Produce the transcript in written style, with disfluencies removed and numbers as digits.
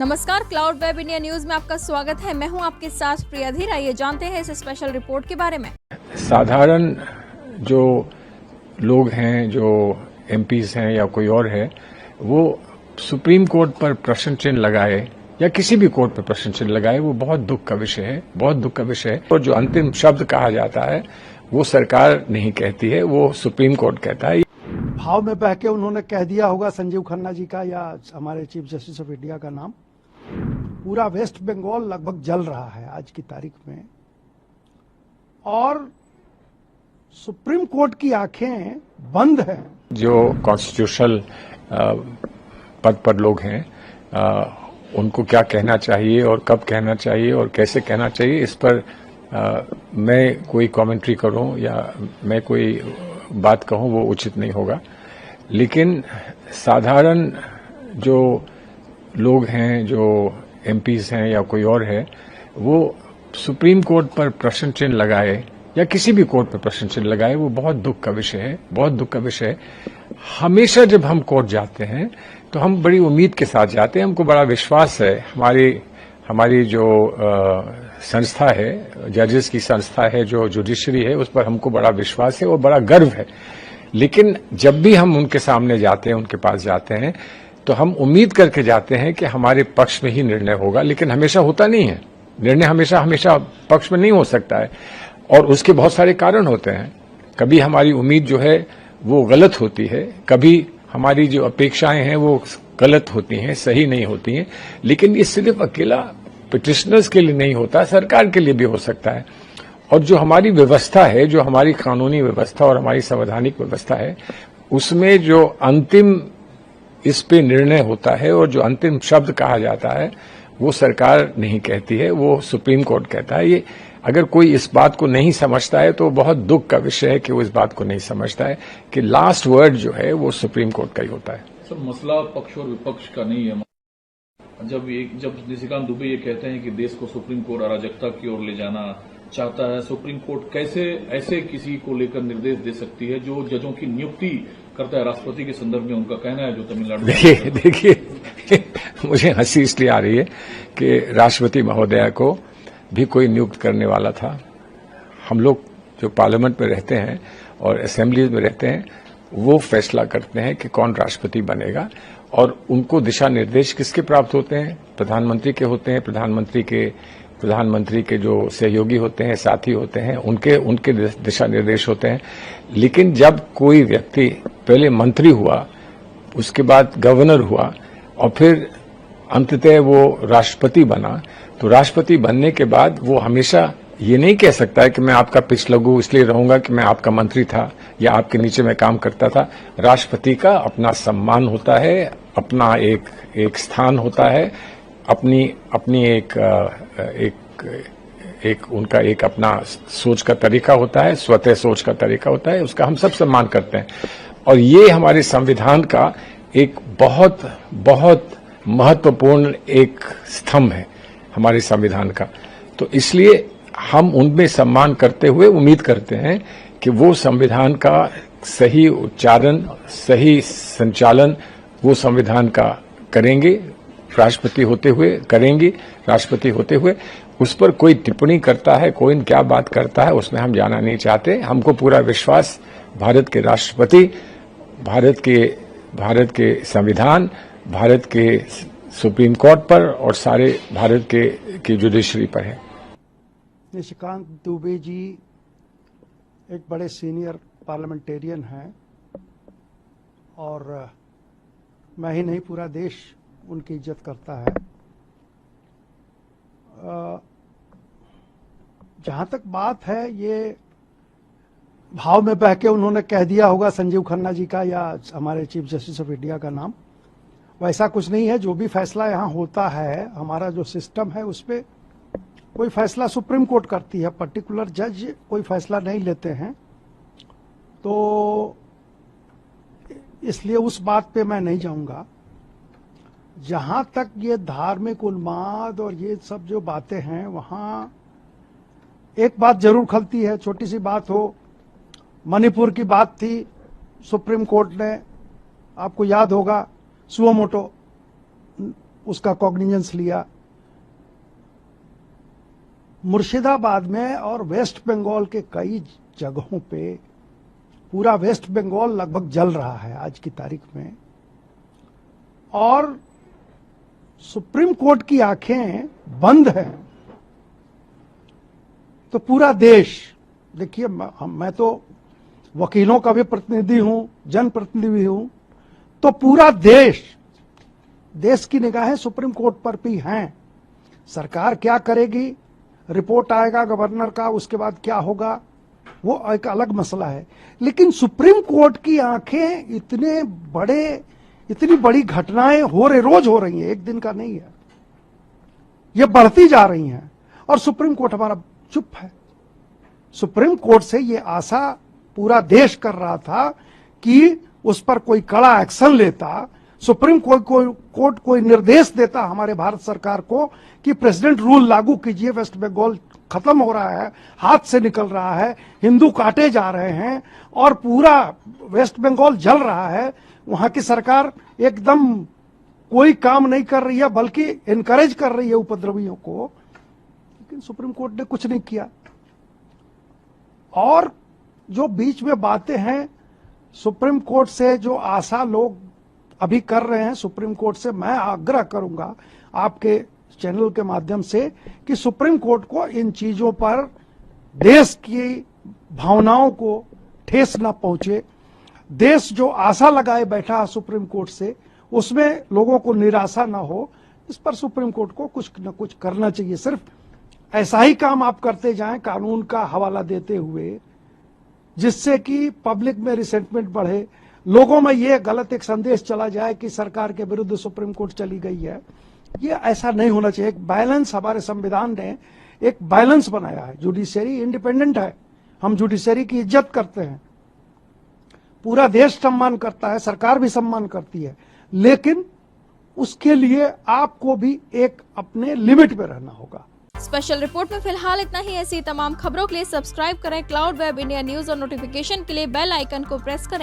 नमस्कार, cloud web India news में आपका स्वागत है। मैं हूं आपके साथ प्रिया धीर। आइए जानते हैं इस स्पेशल रिपोर्ट के बारे में। साधारण जो लोग हैं, जो एमपीज हैं या कोई और है, वो सुप्रीम कोर्ट पर प्रश्न चिन्ह लगाए या किसी भी कोर्ट पर प्रश्न चिन्ह लगाए, वो बहुत दुख का विषय है, बहुत दुख का विषय है। और जो अंतिम शब्द कहा जाता है वो सरकार नहीं कहती है, वो सुप्रीम कोर्ट कहता है। भाव में बह के उन्होंने कह दिया होगा संजीव खन्ना जी का या हमारे चीफ जस्टिस ऑफ इंडिया का नाम। पूरा वेस्ट बंगाल लगभग जल रहा है आज की तारीख में, और सुप्रीम कोर्ट की आंखें बंद हैं। जो कॉन्स्टिट्यूशनल पद पर लोग हैं, उनको क्या कहना चाहिए और कब कहना चाहिए और कैसे कहना चाहिए, इस पर मैं कोई कमेंट्री करूं या मैं कोई बात कहूं वो उचित नहीं होगा। लेकिन साधारण जो लोग हैं, जो एमपीज हैं या कोई और है, वो सुप्रीम कोर्ट पर प्रश्न चिन्ह लगाए या किसी भी कोर्ट पर प्रश्न चिन्ह लगाए, वो बहुत दुख का विषय है, बहुत दुख का विषय है। हमेशा जब हम कोर्ट जाते हैं तो हम बड़ी उम्मीद के साथ जाते हैं, हमको बड़ा विश्वास है। हमारी जो संस्था है, जजेस की संस्था है, जो जुडिशरी है, उस पर हमको बड़ा विश्वास है और बड़ा गर्व है। लेकिन जब भी हम उनके सामने जाते हैं, उनके पास जाते हैं, तो हम उम्मीद करके जाते हैं कि हमारे पक्ष में ही निर्णय होगा, लेकिन हमेशा होता नहीं है। निर्णय हमेशा पक्ष में नहीं हो सकता है, और उसके बहुत सारे कारण होते हैं। कभी हमारी उम्मीद जो है वो गलत होती है, कभी हमारी जो अपेक्षाएं हैं वो गलत होती हैं, सही नहीं होती हैं। लेकिन ये सिर्फ अकेला पिटिशनर्स के लिए नहीं होता, सरकार के लिए भी हो सकता है। और जो हमारी व्यवस्था है, जो हमारी कानूनी व्यवस्था और हमारी संवैधानिक व्यवस्था है, उसमें जो अंतिम इस पे निर्णय होता है और जो अंतिम शब्द कहा जाता है वो सरकार नहीं कहती है, वो सुप्रीम कोर्ट कहता है। ये अगर कोई इस बात को नहीं समझता है तो बहुत दुख का विषय है कि वो इस बात को नहीं समझता है कि लास्ट वर्ड जो है वो सुप्रीम कोर्ट का ही होता है। सर, मसला पक्ष और विपक्ष का नहीं है। जब निशिकांत दुबे ये कहते हैं कि देश को सुप्रीम कोर्ट अराजकता की ओर ले जाना चाहता है, सुप्रीम कोर्ट कैसे ऐसे किसी को लेकर निर्देश दे सकती है जो जजों की नियुक्ति करता है? राष्ट्रपति के संदर्भ में उनका कहना है, जो तमिलनाडु। देखिए मुझे हंसी इसलिए आ रही है कि राष्ट्रपति महोदया को भी कोई नियुक्त करने वाला था। हम लोग जो पार्लियामेंट में रहते हैं और असेंबलीज में रहते हैं, वो फैसला करते हैं कि कौन राष्ट्रपति बनेगा, और उनको दिशा निर्देश किसके प्राप्त होते हैं? प्रधानमंत्री के होते हैं। प्रधानमंत्री के जो सहयोगी होते हैं, साथी होते हैं, उनके दिशा निर्देश होते हैं। लेकिन जब कोई व्यक्ति पहले मंत्री हुआ, उसके बाद गवर्नर हुआ और फिर अंततः वो राष्ट्रपति बना, तो राष्ट्रपति बनने के बाद वो हमेशा ये नहीं कह सकता है कि मैं आपका पिछलग्गू इसलिए रहूंगा कि मैं आपका मंत्री था या आपके नीचे मैं काम करता था। राष्ट्रपति का अपना सम्मान होता है, अपना एक स्थान होता है, अपनी उनका एक अपना सोच का तरीका होता है, स्वतः सोच का तरीका होता है, उसका हम सब सम्मान करते हैं। और ये हमारे संविधान का एक बहुत बहुत महत्वपूर्ण एक स्तंभ है हमारे संविधान का। तो इसलिए हम उनमें सम्मान करते हुए उम्मीद करते हैं कि वो संविधान का सही उच्चारण, सही संचालन वो संविधान का करेंगे, राष्ट्रपति होते हुए करेंगी। राष्ट्रपति होते हुए उस पर कोई टिप्पणी करता है, कोई क्या बात करता है, उसमें हम जाना नहीं चाहते। हमको पूरा विश्वास भारत के राष्ट्रपति, भारत के संविधान, भारत के सुप्रीम कोर्ट पर और सारे भारत के जुडिशरी पर है। निशिकांत दुबे जी एक बड़े सीनियर पार्लियामेंटेरियन हैं, और मैं ही नहीं पूरा देश उनकी इज्जत करता है। जहां तक बात है, ये भाव में बह के उन्होंने कह दिया होगा संजीव खन्ना जी का या हमारे चीफ जस्टिस ऑफ इंडिया का नाम। वैसा कुछ नहीं है। जो भी फैसला यहाँ होता है, हमारा जो सिस्टम है उस पर कोई फैसला सुप्रीम कोर्ट करती है, पर्टिकुलर जज कोई फैसला नहीं लेते हैं। तो इसलिए उस बात पे मैं नहीं जाऊंगा। जहां तक ये धार्मिक उन्माद और ये सब जो बातें हैं, वहां एक बात जरूर खलती है। छोटी सी बात हो, मणिपुर की बात थी, सुप्रीम कोर्ट ने, आपको याद होगा, सुओ मोटो उसका कॉग्निजेंस लिया। मुर्शिदाबाद में और वेस्ट बंगाल के कई जगहों पे पूरा वेस्ट बंगाल लगभग जल रहा है आज की तारीख में, और सुप्रीम कोर्ट की आंखें बंद हैं। तो पूरा देश, देखिए मैं तो वकीलों का भी प्रतिनिधि हूं, जनप्रतिनिधि भी हूं, तो पूरा देश की निगाहें सुप्रीम कोर्ट पर भी हैं। सरकार क्या करेगी, रिपोर्ट आएगा गवर्नर का, उसके बाद क्या होगा वो एक अलग मसला है, लेकिन सुप्रीम कोर्ट की आंखें इतनी बड़ी घटनाएं रोज हो रही हैं, एक दिन का नहीं है, ये बढ़ती जा रही हैं, और सुप्रीम कोर्ट हमारा चुप है। सुप्रीम कोर्ट से ये आशा पूरा देश कर रहा था कि उस पर कोई कड़ा एक्शन लेता, सुप्रीम कोर्ट कोई निर्देश देता हमारे भारत सरकार को कि प्रेसिडेंट रूल लागू कीजिए, वेस्ट बंगाल खत्म हो रहा है, हाथ से निकल रहा है, हिंदू काटे जा रहे हैं और पूरा वेस्ट बंगाल जल रहा है। वहां की सरकार एकदम कोई काम नहीं कर रही है, बल्कि इनकरेज कर रही है उपद्रवियों को, लेकिन सुप्रीम कोर्ट ने कुछ नहीं किया। और जो बीच में बातें हैं, सुप्रीम कोर्ट से जो आशा लोग अभी कर रहे हैं, सुप्रीम कोर्ट से मैं आग्रह करूंगा आपके चैनल के माध्यम से कि सुप्रीम कोर्ट को इन चीजों पर देश की भावनाओं को ठेस न पहुंचे। देश जो आशा लगाए बैठा है सुप्रीम कोर्ट से, उसमें लोगों को निराशा न हो, इस पर सुप्रीम कोर्ट को कुछ न कुछ करना चाहिए। सिर्फ ऐसा ही काम आप करते जाएं कानून का हवाला देते हुए, जिससे कि पब्लिक में रिसेंटमेंट बढ़े, लोगों में ये गलत एक संदेश चला जाए कि सरकार के विरुद्ध सुप्रीम कोर्ट चली गई है। ये ऐसा नहीं होना चाहिए। एक बैलेंस, हमारे संविधान ने एक बैलेंस बनाया है। जुडिशरी इंडिपेंडेंट है, हम जुडिशरी की इज्जत करते हैं, पूरा देश सम्मान करता है, सरकार भी सम्मान करती है, लेकिन उसके लिए आपको भी एक अपने लिमिट में रहना होगा। स्पेशल रिपोर्ट में फिलहाल इतना ही। ऐसी तमाम खबरों के लिए सब्सक्राइब करें क्लाउड वेब इंडिया न्यूज और नोटिफिकेशन के लिए बेल आइकन को प्रेस करें।